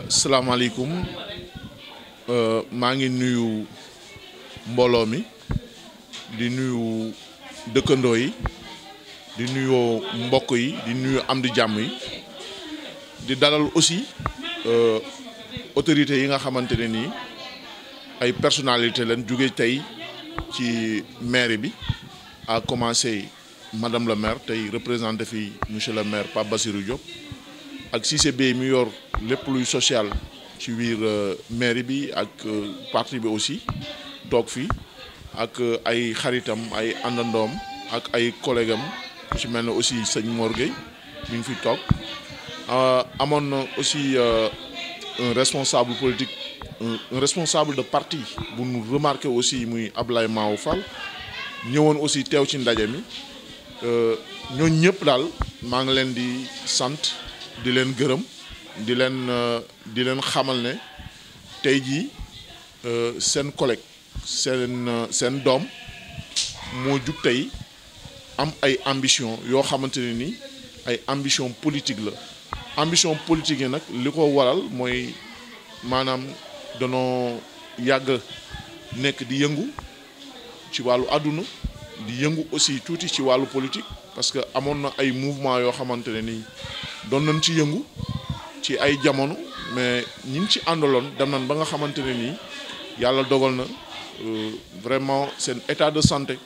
salaamaaleykum maa ngi nuyu mbooloo mi di nuyu dëkkandoo yi di nuyoo mbokk yi di nuyu am di jàmm yi di dalal aussi autorités yi nga xamante ne nii ay personnalité lañ jóge tey ci mairie bi à commencer madame le maire tey représenté fi monsieur le maire Pape Bassirou Diop ak Cissé Bey mi yor lépp luy social ci biir mairie bi ak parti bi aussi toog fi ak ay xaritam ay àndandoom ak ay collègues am ku ci mel ne aussi sëñ Mor Gueye mi ngi fi toog amoon na aussi un responsable politique un responsable de parti bu nu remarqué aussi muy Ablaye Maou Fall ñëwoon aussi teew ci ndaje mi ñooñu ñëpp daal maa ngi leen di sant di leen gërëm di leen xamal ne tey jii seen collègue seen doom moo jug tey am ay ambition yoo xamante ne ni ay ambition politique la ambition politique yi nag li ko waral mooy maanaam danoo yàgg nekk di yëngu ci wàllu àdduna di yëngu aussi tuuti ci wàllu politique parce que amoon na ay mouvement yoo xamante ne ni doon nañ ci yëngu ci ay jamono mais ñi ngi ci àndaloon dem nañ ba nga xamante ne nii yàlla dogal na vraiment seen état de santé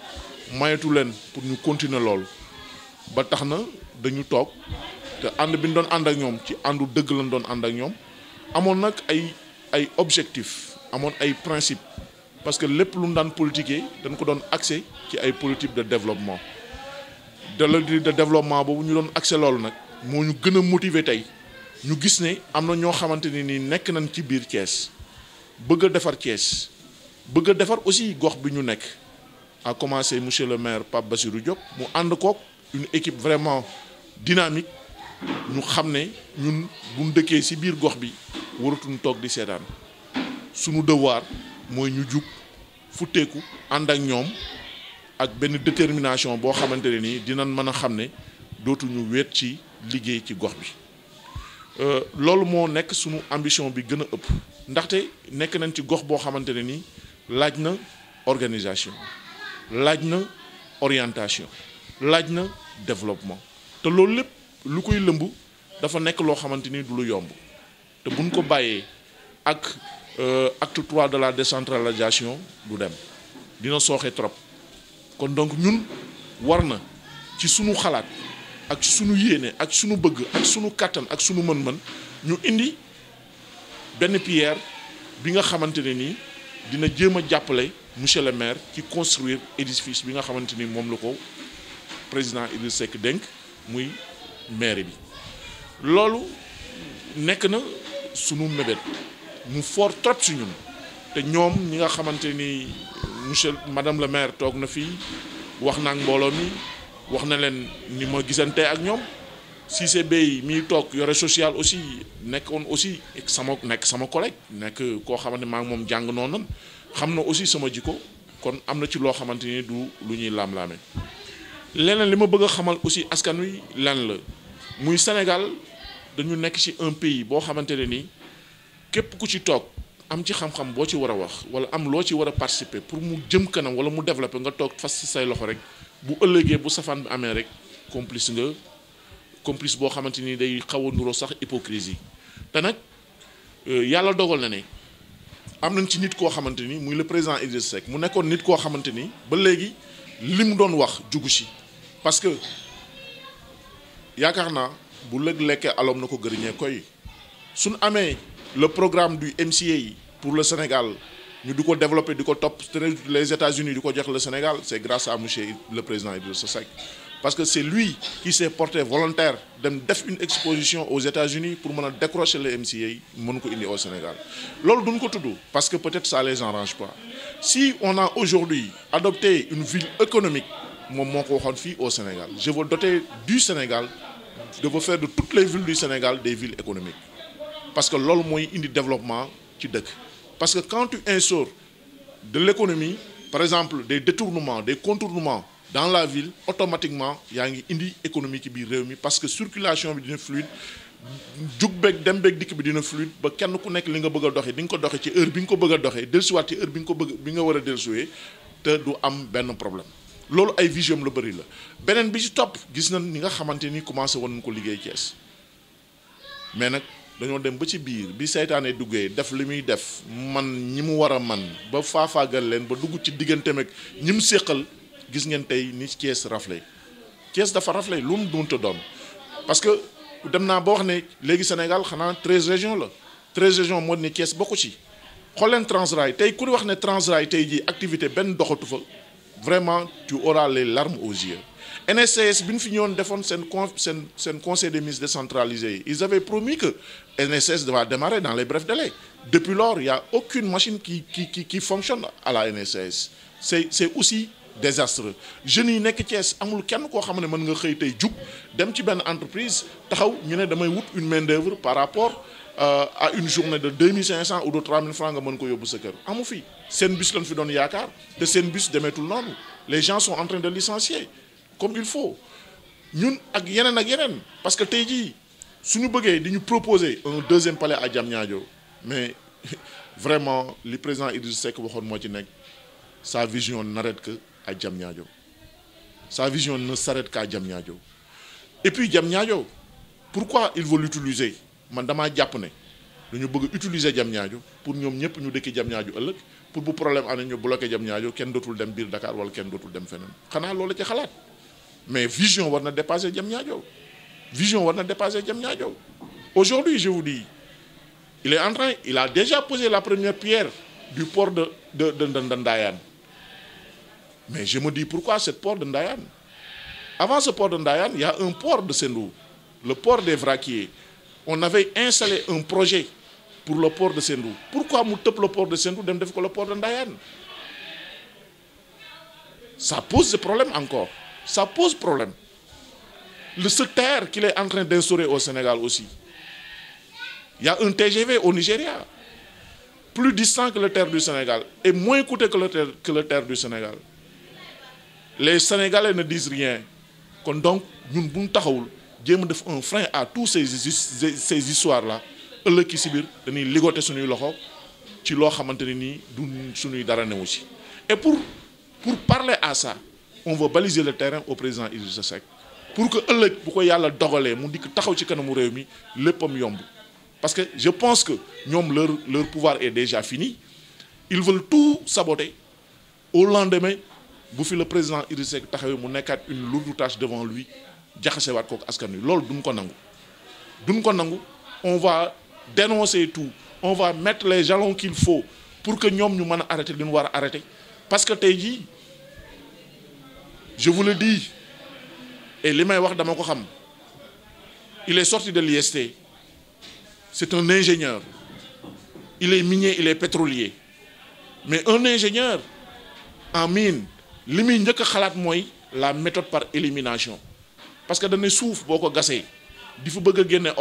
mayatu leen pour ñu continuer loolu ba tax na dañu toog te ànd bi ñu doon ànd ak ñoom ci àndu dëgg lañ doon ànd ak ñoom amoon nag ay objectif amoon ay principe parce que lépp lu ñu daan politiquer dañ ko doon accès ci ay politique de développement de développement boobu ñu doon accès loolu nag moo ñu gën a motiver tey ñu gis ne am na ñoo xamante ne ni nekk nañ ci biir Thiès bëgg a defar Thiès bëgg a defar aussi gox bi ñu nekk à commencer monsieur le maire Pape Bassirou Diop mu ànd kook une équipe vraiment dynamique ñu xam ne ñun buñ dëkkee ci biir gox bi waratuñ toog di seetaan sunu devoir mooy ñu jug futteeku ànd ak ñoom ak benn détermination boo xamante ne nii dinañ mën a xam ne dootuñu wéet ci liggéey ci gox bi loolu moo nekk sunu ambition bi gën a ëpp ndaxte nekk nañ ci gox boo xamante ne nii laaj na organisation laaj na orientation laaj na développement te loolu lépp lu koy lëmb dafa nekk loo xamante ni du lu yomb te buñ ko bàyyee ak acte 3 de la décentralisation du dem dina sooxe trop kon donc ñun war na ci sunu xalaat ak sunu yéene ak sunu bëgg ak sunu kàttan ak sunu mën-mën ñu indi benn pierre bi nga xamante ne nii dina jéem a jàppale monsieur le maire ci construire édifice bi nga xamante ni moom la ko président Idrissa Seck dénk muy maire bi loolu nekk na sunu mébét mu fort trop si ñun te ñoom ñi nga xamante ni madame le maire toog na fii wax na ak mbooloo mi wax na leen ni ma gisante ak ñoom Cissé Bey mi toog yore social aussi nekkoon aussi sama collègue nekk koo xamante maa ngi moom jàng noonu xam na aussi sama jikko kon am na ci loo xamante ni du lu ñuy laam-laame leneen li ma bëgg a xamal aussi askan wi lan la muy Sénégal dañu nekk ci un pays boo xamante ne ni képp ku ci toog am ci xam-xam boo ci war a wax wala am loo ci war a participer pour mu jëm kanam wala mu développer nga toog fas ci say loxo rek bu ëllëgee bu safaan bi amee rek complice boo xamante ni day xaw a nuroo sax hypocrisie te nag yàlla dogal na ne am nañ ci nit koo xamante ni muy le président Idrissa Seck mu nekkoon nit koo xamante ni ba léegi li mu doon wax jugu si parce que yaakaar naa bu lëg lekkee alom na ko gëriñee koy suñ amee le programme du MCA pour le Sénégal ñu di ko développer di ko topp les États-Unis di ko jox le Sénégal c'est grâce à monsieur le président Idrissa Seck parce que c'est lui qui s'est porté volontaire dem def une exposition aux États-Unis pour mën a décrocher le MCA mën ko indi au Sénégal loolu duñ ko tudd parce que peut-être ça les arrange pas si on a aujourd'hui adopté une ville économique moom moo ko waxoon fii au Sénégal je veux doter du Sénégal je veux faire de toutes les villes du Sénégal des villes économiques parce que loolu mooy indi développement ci dëkk parce que quand tu instaures de l'économie par exemple des détournements des contournements dans la ville automatiquement yaa ngi indi économie ci biir réew mi parce que circulation bi dina fluide jug beeg dem beeg dikk bi dina fluide ba kenn ku nekk li nga bëgg a doxee di nga ko doxee ci heure bi nga ko bëgg a doxee dellusiwaat ci heure bi nga ko bëgg bi nga war a dellusiwee te du am benn problème loolu ay vision la bëri la. beneen bi ci topp gis nañ ni nga xamante ni commencé woon nañ ko liggéey Thiès mais nag dañoo dem ba ci biir bi seytaane duggee def li muy def man ñi mu war a man ba faafaagal leen ba dugg ci digganteem ak ñi mu séqal gis ngeen tey ni Thiès raflé Thiès dafa raflé lu mu doonte doon parce que dem naa ba wax ne léegi Sénégal xanaa 13 régions la 13 régions moo ne Thiès bokku ci xool leen Transrail tey ku wax ne Transrail tey jii activité benn doxatu fa vraiment tu auras les larmes aux yeux. NSCS bi ñu fi ñëwoon defoon seen conseil des ministres décentralisé yi ils avaient promis que NSCS va démarrer dans les brefs délais depuis lors il y a aucune machine qui fonctionne à la NSCS c'est aussi désastreux jeunes yi nekk Thiès amul kenn koo xam ne mën nga xëy tey jug dem ci benn entreprise taxaw ñu ne damay wut une main d'œuvre par rapport à une journée de 2500 ou de 3000 francs nga mën ko yóbbu sa kër amu fi seen bus lañ fi doon yaakaar te seen bus demeetul noonu les gens sont en train de licencier comme il faut ñun ak yeneen parce que tey jii suñu bëggee di ñu proposer un deuxième palais à Diamniadio mais vraiment li président Idriss Seck waxoon moo ci nekk sa vision n'arrête que à Diamniadio sa vision ne s'arrête qu'à Diamniadio et puis Diamniadio pourquoi il veut l'utiliser man damaa jàpp ne dañu bëgg utiliser Diamniadio pour ñoom ñëpp ñu dëkki Diamniadio ëllëg pour bu problème amee ñu bloqué Diamniadio kenn dootul dem biir Dakar wala kenn dootul dem feneen xanaa loolu ci xalaat mais vision war na dépasser Diamniadio vision war na dépasser Diamniadio aujourd'hui je vous dis il a déjà posé la première pierre du port de Ndayane mais je me dis pourquoi ce port de Ndayane avant ce port de Ndayane il y a un port de Sendou le port des vraquiers on avait installé un projet pour le port de Sendou pourquoi mu tëb le port de Sendou dem def ko le port de Ndayane ça pose des problèmes encore ça pose problème ce TER qu'il est en train d'instaurer au Sénégal aussi il y a un TGV au Nigeria plus distant que le TER du Sénégal et moins coûteux que le TER du Sénégal les Sénégalais ne disent rien kon donc ñun bu ñu taxawul jéem a def un frein à tous ces histoires là ëllëg ki si biir dañuy ligoter suñuy loxo ci loo xamante ne nii du suñuy dara newu ci et pour parler à ça on veut baliser le terrain au président Idrissa Seck pour que ëllëg bu ko yàlla dogalee mu dikk taxaw ci kanamu réew mi léppam yomb parce que je pense que ñoom leur pouvoir est déjà fini ils veulent tout saboter au lendemain bu fi le président Idrissa Seck taxawee mu nekkaat une lourde tâche devant lui jaxasewaat kooku askan wi loolu duñ ko nangu on va dénoncer tout on va mettre les jalons qu'il faut pour que ñoom ñu mën a arrêter li ñu war a arrêter parce que tey jii je vous le dis et li may wax dama ko xam il est sorti de l'IST c'est un ingénieur il est minier il est pétrolier mais un ingénieur en mine li muy njëkk a xalaat mooy la méthode par élimination parce que dañuy suuf boo ko gasee di fa bëgg a génne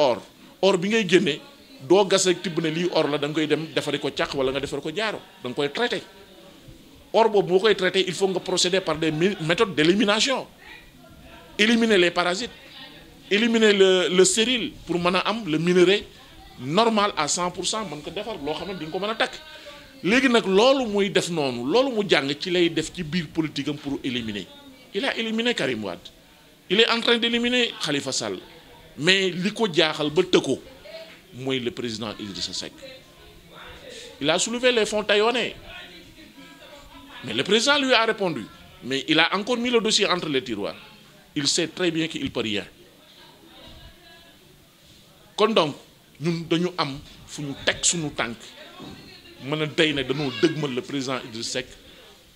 or bi ngay génne doo gas rek tibb ne lii or la da nga koy dem defari ko càq wala nga defari ko jaaro da nga koy traité or boobu boo koy traité il faut nga procéder par des méthodes d'élimination éliminer les parasites éliminer le stérile pour mën a am le minerai normal à 100% mën ko defar loo xam ne di nga ko mën a takk léegi nag loolu muy def noonu loolu mu jàng ci lay def ci biir politique am pour éliminer il a éliminé Karim Wade il est en train d'éliminer Khalifa Sall mais li ko jaaxal ba tëkko mooy le président Idrissa Seck il a soulevé les fonds taïwanais mais le président lui a répondu mais il a encore mis le dossier entre les tiroirs il sait très bien qu'il peut rien kon donc ñun dañu am fu ñu teg suñu tànk mën a tey ne dañoo dëgmal le président Idriss Seck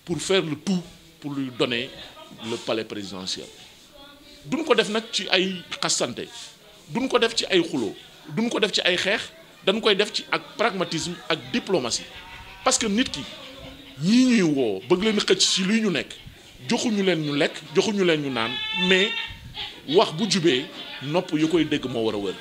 pour faire le tout pour lui donner le palais présidentiel duñ ko def nag ci ay xasante duñ ko def ci ay xuloo duñ ko def ci ay xeex dañ koy def ci ak pragmatisme ak diplomatie parce que nit ki ñii ñuy woo bëgg leen xëcc ci lii ñu nekk joxuñu leen ñu lekk joxuñu leen ñu naan mais wax bu jubee nopp yu koy dégg moo war a wër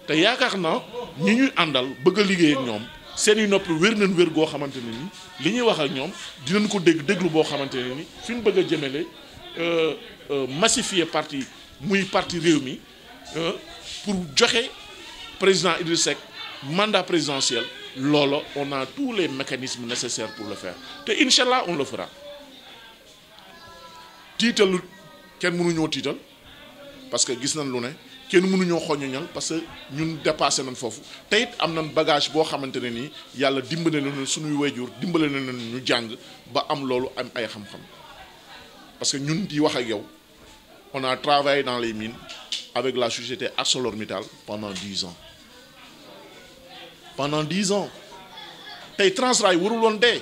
te yaakaar na ñi ñuy àndal bëgg a liggéey ak ñoom seeni nopp wér nañ wér goo xamante ne ni li ñuy wax ak ñoom dinañ ko déglu boo xamante ne ni fi ñu bëgg a jëmale massifier parti muy parti réew mi pour joxe président Idriss Seck mandat présidentiel loolu on a tous les mécanismes nécessaires pour le faire te incha allah on le fera tiitalu kenn mënuñoo tiital parce que gis nañ lu ne kenn mënuñoo xoñoñal parce que ñun dépassé nañ foofu te it am nañ bagage boo xamante ne nii yàlla dimbale nañu suñuy wayjur dimbale nañu ñu jàng ba am loolu am ay xam-xam parce que ñun di wax ak yow on a travaillé dans les mines avec la société ArcelorMittal pendant 10 ans. Pendant 10 ans. Et Transrail warul woon dee.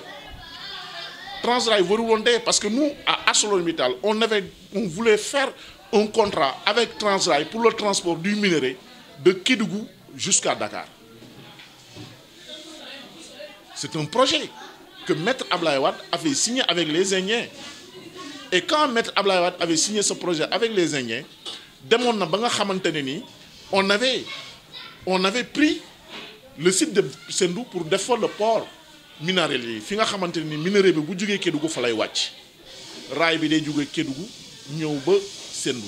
Transrail warul woon dee parce que nous, à ArcelorMittal, on voulait faire un contrat avec Transrail pour le transport du minerai de Kédougou jusqu'à Dakar. C'est un projet que Maître Abdoulaye Wade avait signé avec les Indiens. Et quand Maître Abdoulaye Wade avait signé ce projet avec les Indiens, on avait pris le site de Sendou pour défendre le port minéral. Fi nga xamanteni minerai bi bu joggé Kédougou fa lay wacc. Raay bi day joggé Kédougou ñëw ba Sendou.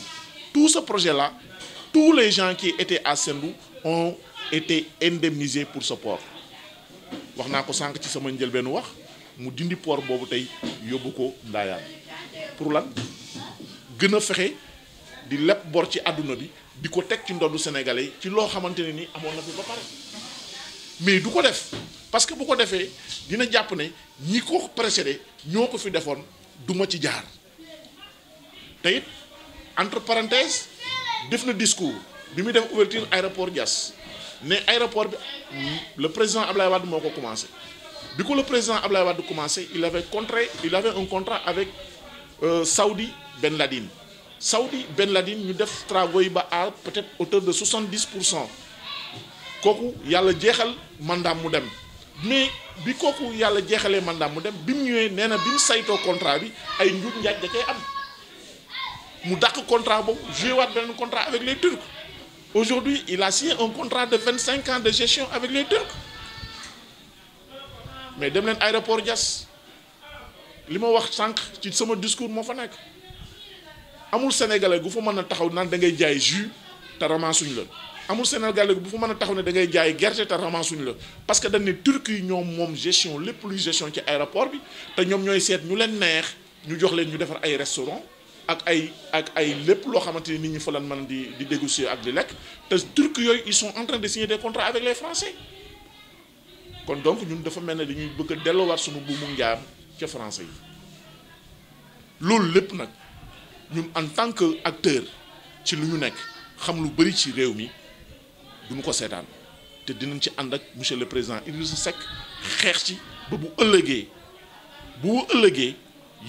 Tout ce projet là, tous les gens qui étaient à Sendou ont été indemnisés pour ce port. Wax na ko sank ci sama ñël ben wax mu dindi port bobu tay yobbu ko Ndayane. Pour lan gëna fexé di lepp bor ci aduna bi diko tek ci ndoddu sénégalais ci lo xamanteni ni amon na fi ba paré mais du ko def parce que bu ko defé dina japp né ñi ko précédé ñoko fi défon duma ci jaar tay entre parenthèses def na discours bi mi def ouverture aéroport Diass né aéroport bi le président Abdoulaye Wade moko commencé biko le président Abdoulaye Wade commencé il avait un contrat avec Saoudi Ben Ladine. Saoudi Ben Ladine ñu def travaux yi ba à peut-être hauteur de 70%. Kooku yàlla jeexal mandat mu dem mais bi kooku yàlla jeexalee mandat mu dem bi mu ñëwee nee na bi mu saytoo contrat bi ay njuut njaaj da cay am mu dàq contrat boobu joué waat beneen contrat avec les Turcs. Aujourd'hui il a signé un contrat de 25 ans de gestion avec les Turcs mais dem leen aéroport Diass li ma wax sànq ci sama discours moo fa nekk amul sénégalais gu fa mën a taxaw naan da ngay jaay jus te ramassuñ la amul sénégalais bu fa mën a taxaw ne da ngay jaay gerte te ramassuñ la parce que dañ ne Turquie yi ñoom moom gestion lépp luy gestion ci aéroport bi te ñoom ñooy seet ñu leen neex ñu jox leen ñu defar ay restaurant ak ay lépp loo xamante ni nit ñi fa lan mën di déguster ak di lekk te Turcs yooyu ils sont en train de signer des contrats avec les Français kon donc ñun dafa mel ne dañuy bëgg a delloowaat suñu buumu njaam ca français yi loolu lépp nag ñun en tant que acteur ci lu ñu nekk xam lu bari ci réew mi duñu ko seetaan te dinañ ci ànd ak monsieur le président Idrissa Seck xeex ci ba bu ëllëgee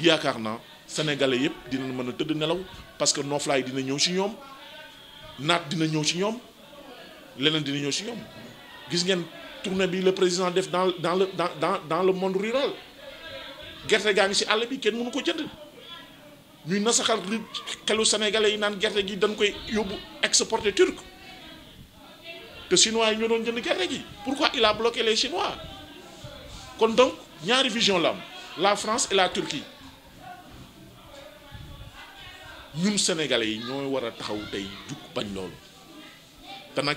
yaakaar naa sénégalais yépp dinañ mën a tëdd nelaw parce que nooflaay dina ñëw ci ñoom naat dina ñëw ci ñoom leneen dina ñëw ci ñoom gis ngeen tournée bi le président def dans le monde rural gerte gaa ngi ci àll bi kenn mënu ko jënd ñuy nasaxal xelu sénégalais yi naan gerte gi dañ koy yóbbu exporté turc te chinois yi ñoo doon jënd gerte gi pourquoi il a bloqué les chinois kon donc ñaari vision la am la France et la Turquie ñun sénégalais yi ñooy war a taxaw tey jug bañ loolu te nag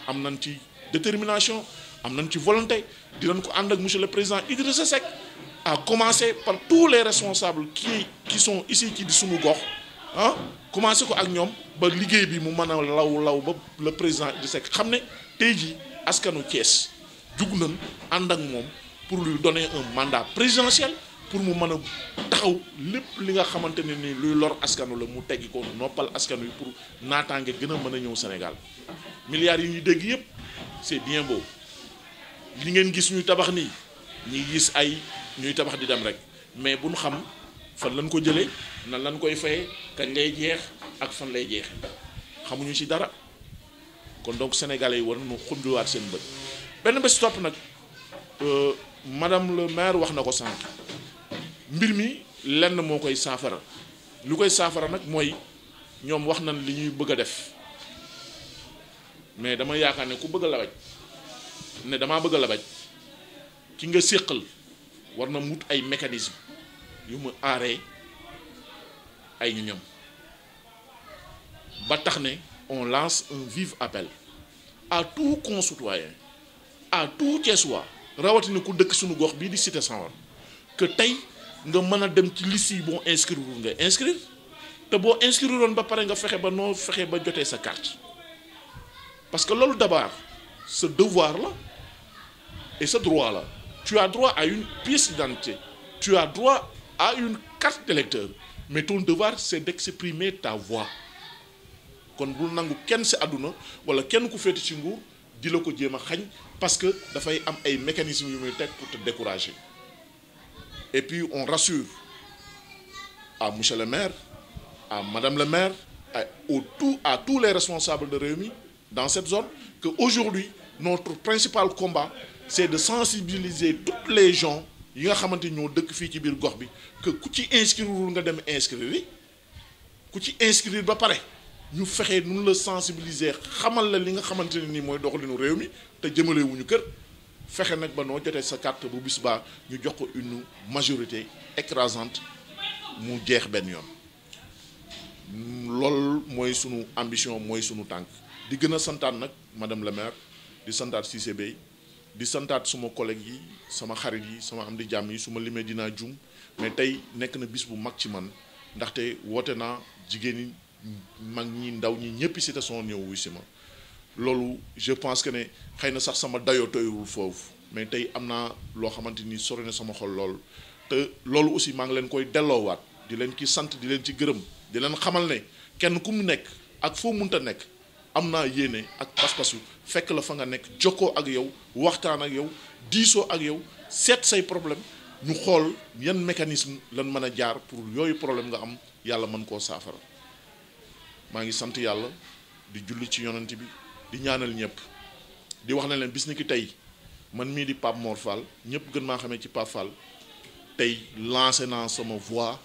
am nañ ci détermination am nañ ci volonté dinañ ko ànd ak monsieur le président Idrissa Seck à commencer par tous les responsables qui sont ici ci di suñu gox ah commencer ko ak ñoom ba liggéey bi mu mën a law ba le président Idrissa Seck xam ne tey jii askanu Thiès jug nañ ànd ak moom pour lui donner un mandat présidentiel pour mu mën a taxaw lépp li nga xamante ne ni luy lor askanu la mu teggi ko noppal askanu yi pour naataange gën a mën a ñëw Sénégal milliards yi ñuy dégg yépp c'est bien beau li ngeen gis ñuy tabax nii ñi gis ay ñuy tabax di dem rek mais bu ñu xam fan lañ ko jëlee nan lañ koy fayee kañ lay jeex ak fan lay jeexe xamuñu ci dara kon donc sénégalais yi war nañu xunduwaat seen bët benn bés topp nag madame le maire wax na ko sànq mbir mi lenn moo koy saafara lu koy saafara nag mooy ñoom wax nañ li ñuy bëgg a def mais dama yaakaar ne ku bëgg a labaj ne damaa bëgg a labaj ki nga séqal war na mut ay mécanisme yu mu aaree ay ñu ñam ba tax ne on lance un vif appel à tout concitoyen, à tout Thiessois rawatina ku dëkk suñu gox bii di Cité Senghor que tey nga mën a dem ci liste yi boo inscrire nga inscrire te boo inscrire woon ba pare nga fexe ba noo fexe ba jotee sa carte parce que loolu d'abord ce devoir là et ce droit là tu as droit à une pièce d'identité, tu as droit à une carte d'électeur, mais ton devoir c'est d'exprimer ta voix. kon bul nangu kenn si àdduna wala kenn ku féete ci nguur di la ko jéem a xañ parce que dafay am ay mécanismes yu muy teg pour te décourager. Et puis on rassure à monsieur le maire, à madame le maire, à tous les responsables de Rewmi dans cette zone que aujourd'hui notre principal combat c'est de sensibiliser toutes les gens yi nga xamante ñoo dëkk fii ci biir gox bi que ku ci inscrire nga dem inscrire ku ci inscrire ba pare ñu fexe nu la sensibiliser xamal la li nga xamante ne nii mooy doxalinu réew mi te jëmale wuñu kër fexe nag ba noo jotee sa carte bu bis baa ñu jox ko une majorité écrasante mu jeex benn yoon loolu mooy sunu ambition mooy sunu tànk di gën a santaat nag madame la maire di santaat Cissé Bey di santaat suma collègue yi sama xarit yi sama am di jàmm yi su ma limee dinaa juum mais tey nekk na bis bu mag ci man ndaxte woote naa jigéen ñi mag ñi ndaw ñi ñëpp Cité Senghor ñëw wuy si ma loolu je pense que ne xëy na sax sama dayoo toyul foofu mais tey am naa loo xamante ni sori na sama xol lool te loolu aussi maa ngi leen koy delloowaat di leen ci sant di leen ci gërëm di leen xamal ne kenn ku mu nekk ak foo munta nekk am naa yéene ak pas-pasu fekk la fa nga nekk jokkoo ak yow waxtaan ak yow diisoo ak yow seet say problème ñu xool yan mécanisme lan mën a jaar pour yooyu problème nga am yàlla mën koo saafara maa ngi sant yàlla di julli ci yonent bi di ñaanal ñëpp di wax na leen bis ni ki tey man mii di Pape Mor Fall ñëpp gën maa xamee ci Pape Fall tey lancé naa sama voix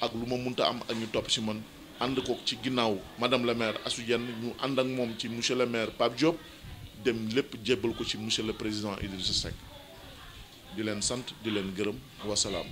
ak lu ma munta am ak ñu topp ci man ànd ko ci ginnaaw madame la maire Assou Diène ñu ànd ak moom ci monsieur le maire Pape Diop dem lépp jébbal ko ci monsieur le président Idrissa Seck di leen sant di leen gërëm wasalaam